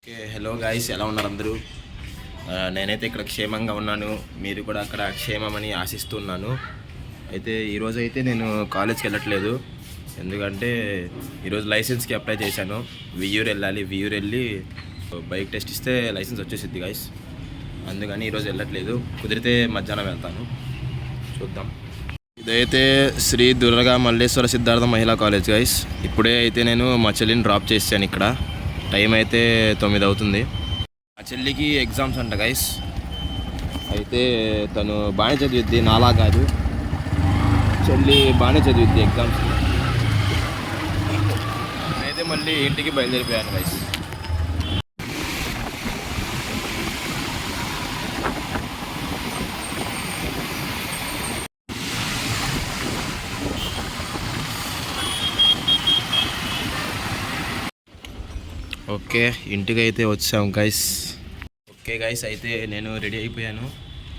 Okay, hello guys, ఎలా ఉన్నారు అందరూ? నేనైతే ఇక్కడ క్షేమంగా ఉన్నాను. మీరు కూడా అక్కడ క్షేమమని ఆశిస్తున్నాను. అయితే ఈరోజు అయితే నేను కాలేజ్కి వెళ్ళట్లేదు. ఎందుకంటే ఈరోజు లైసెన్స్కి అప్లై చేశాను. వియ్యూరు వెళ్ళాలి. వియ్యూరు వెళ్ళి బైక్ టెస్ట్ ఇస్తే లైసెన్స్ వచ్చేసిద్ది గాయ్స్. అందుకని ఈరోజు వెళ్ళట్లేదు. కుదిరితే మధ్యాహ్నం వెళ్తాను, చూద్దాం. ఇదైతే శ్రీ దుర్గా మల్లేశ్వర సిద్ధార్థ మహిళా కాలేజ్ గాయ్స్. ఇప్పుడే అయితే నేను మా చెల్లిని డ్రాప్ చేశాను. ఇక్కడ టైం అయితే 9 అవుతుంది. మా చెల్లికి ఎగ్జామ్స్ అంట గైస్. అయితే తను బాగానే చదివిద్ది, నాలా కాదు. చెల్లి బాగానే చదివిద్ది ఎగ్జామ్స్. అయితే మళ్ళీ ఇంటికి బయలుదేరిపోయాను గైస్. ఓకే, ఇంటికి అయితే వచ్చాం గైస్. ఓకే గైస్, అయితే నేను రెడీ అయిపోయాను.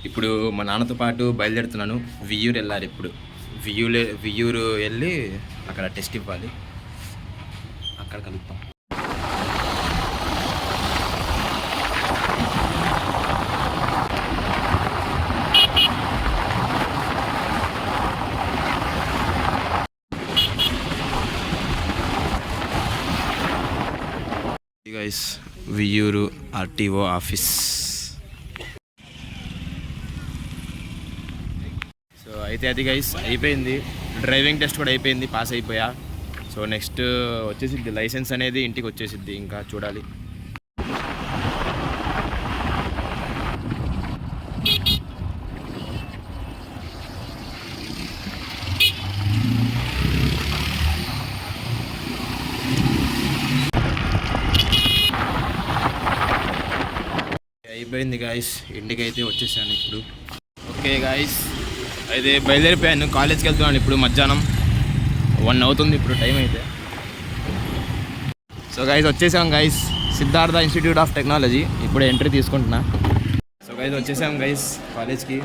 ఇప్పుడు మా నాన్నతో పాటు బయలుదేరుతున్నాను. వియ్యూరు వెళ్ళాలి. ఇప్పుడు వియ్యూరు వెళ్ళి అక్కడ టెస్ట్ ఇవ్వాలి. అక్కడ కలుపుతాం. Guys, Viyyuru RTO office. So అయితే అది గైస్ అయిపోయింది. డ్రైవింగ్ టెస్ట్ కూడా అయిపోయింది, పాస్ అయిపోయా. సో నెక్స్ట్ వచ్చేసిద్ది లైసెన్స్ అనేది, ఇంటికి వచ్చేసిద్ది. ఇంకా చూడాలి. అయిపోయింది గాయస్, ఇంటికి అయితే వచ్చేసాను ఇప్పుడు. ఓకే గాయస్, అయితే బయలుదేరిపోయాను. కాలేజ్కి వెళ్తున్నాను ఇప్పుడు. మధ్యాహ్నం 1 అవుతుంది ఇప్పుడు టైం అయితే. సో గైస్ వచ్చేసాం guys, Siddhartha institute of technology. ఇప్పుడే ఎంట్రీ తీసుకుంటున్నా. సో గైస్ వచ్చేసాం గైస్ కాలేజ్కి.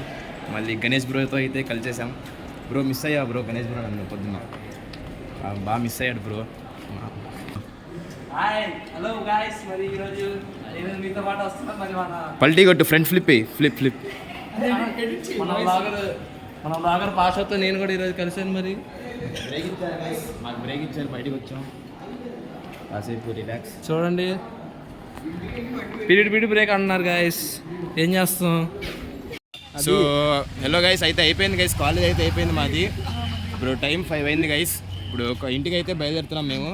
మళ్ళీ గణేష్ బ్రోతో అయితే కలిసేసాం. బ్రో మిస్ అయ్యా బ్రో, గణేష్ బ్రో నన్ను పొద్దున్న బాగా మిస్ అయ్యాడు బ్రో. Hi, hello guys. మరి ఈరోజు నేను మీతో పాటు వస్తున్నా. మరి పల్టీ కొట్టు, ఫ్రంట్ ఫ్లిప్ ఫ్లిప్. మన బ్లాగర్ పాషతో నేను కూడా ఈరోజు కలిసాను. మరి బ్రేక్ ఇచ్చారు గైస్, మాకు బ్రేక్ ఇచ్చారు, బయటకు వచ్చాం కాసేపు రిలాక్స్. చూడండి, పీరియడ్ బ్రేక్ అంటున్నారు గాయస్. ఏం చేస్తాం? సో హలో గైస్, అయితే అయిపోయింది గైస్. కాలేజ్ అయితే అయిపోయింది మాది. ఇప్పుడు టైం 5 అయింది గైస్. ఇప్పుడు ఒక ఇంటికి అయితే బయలుదేరుతున్నాం మేము.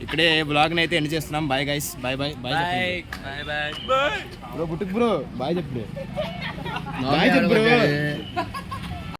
ఇక్కడే బ్లాగ్ని అయితే ఎండ్ చేస్తున్నాం. Bye guys, bye bye bye bye bye bye bro. బుట్టుకు బ్రో బాయ్ చెప్పు. బాయ్ చెప్పు బ్రో.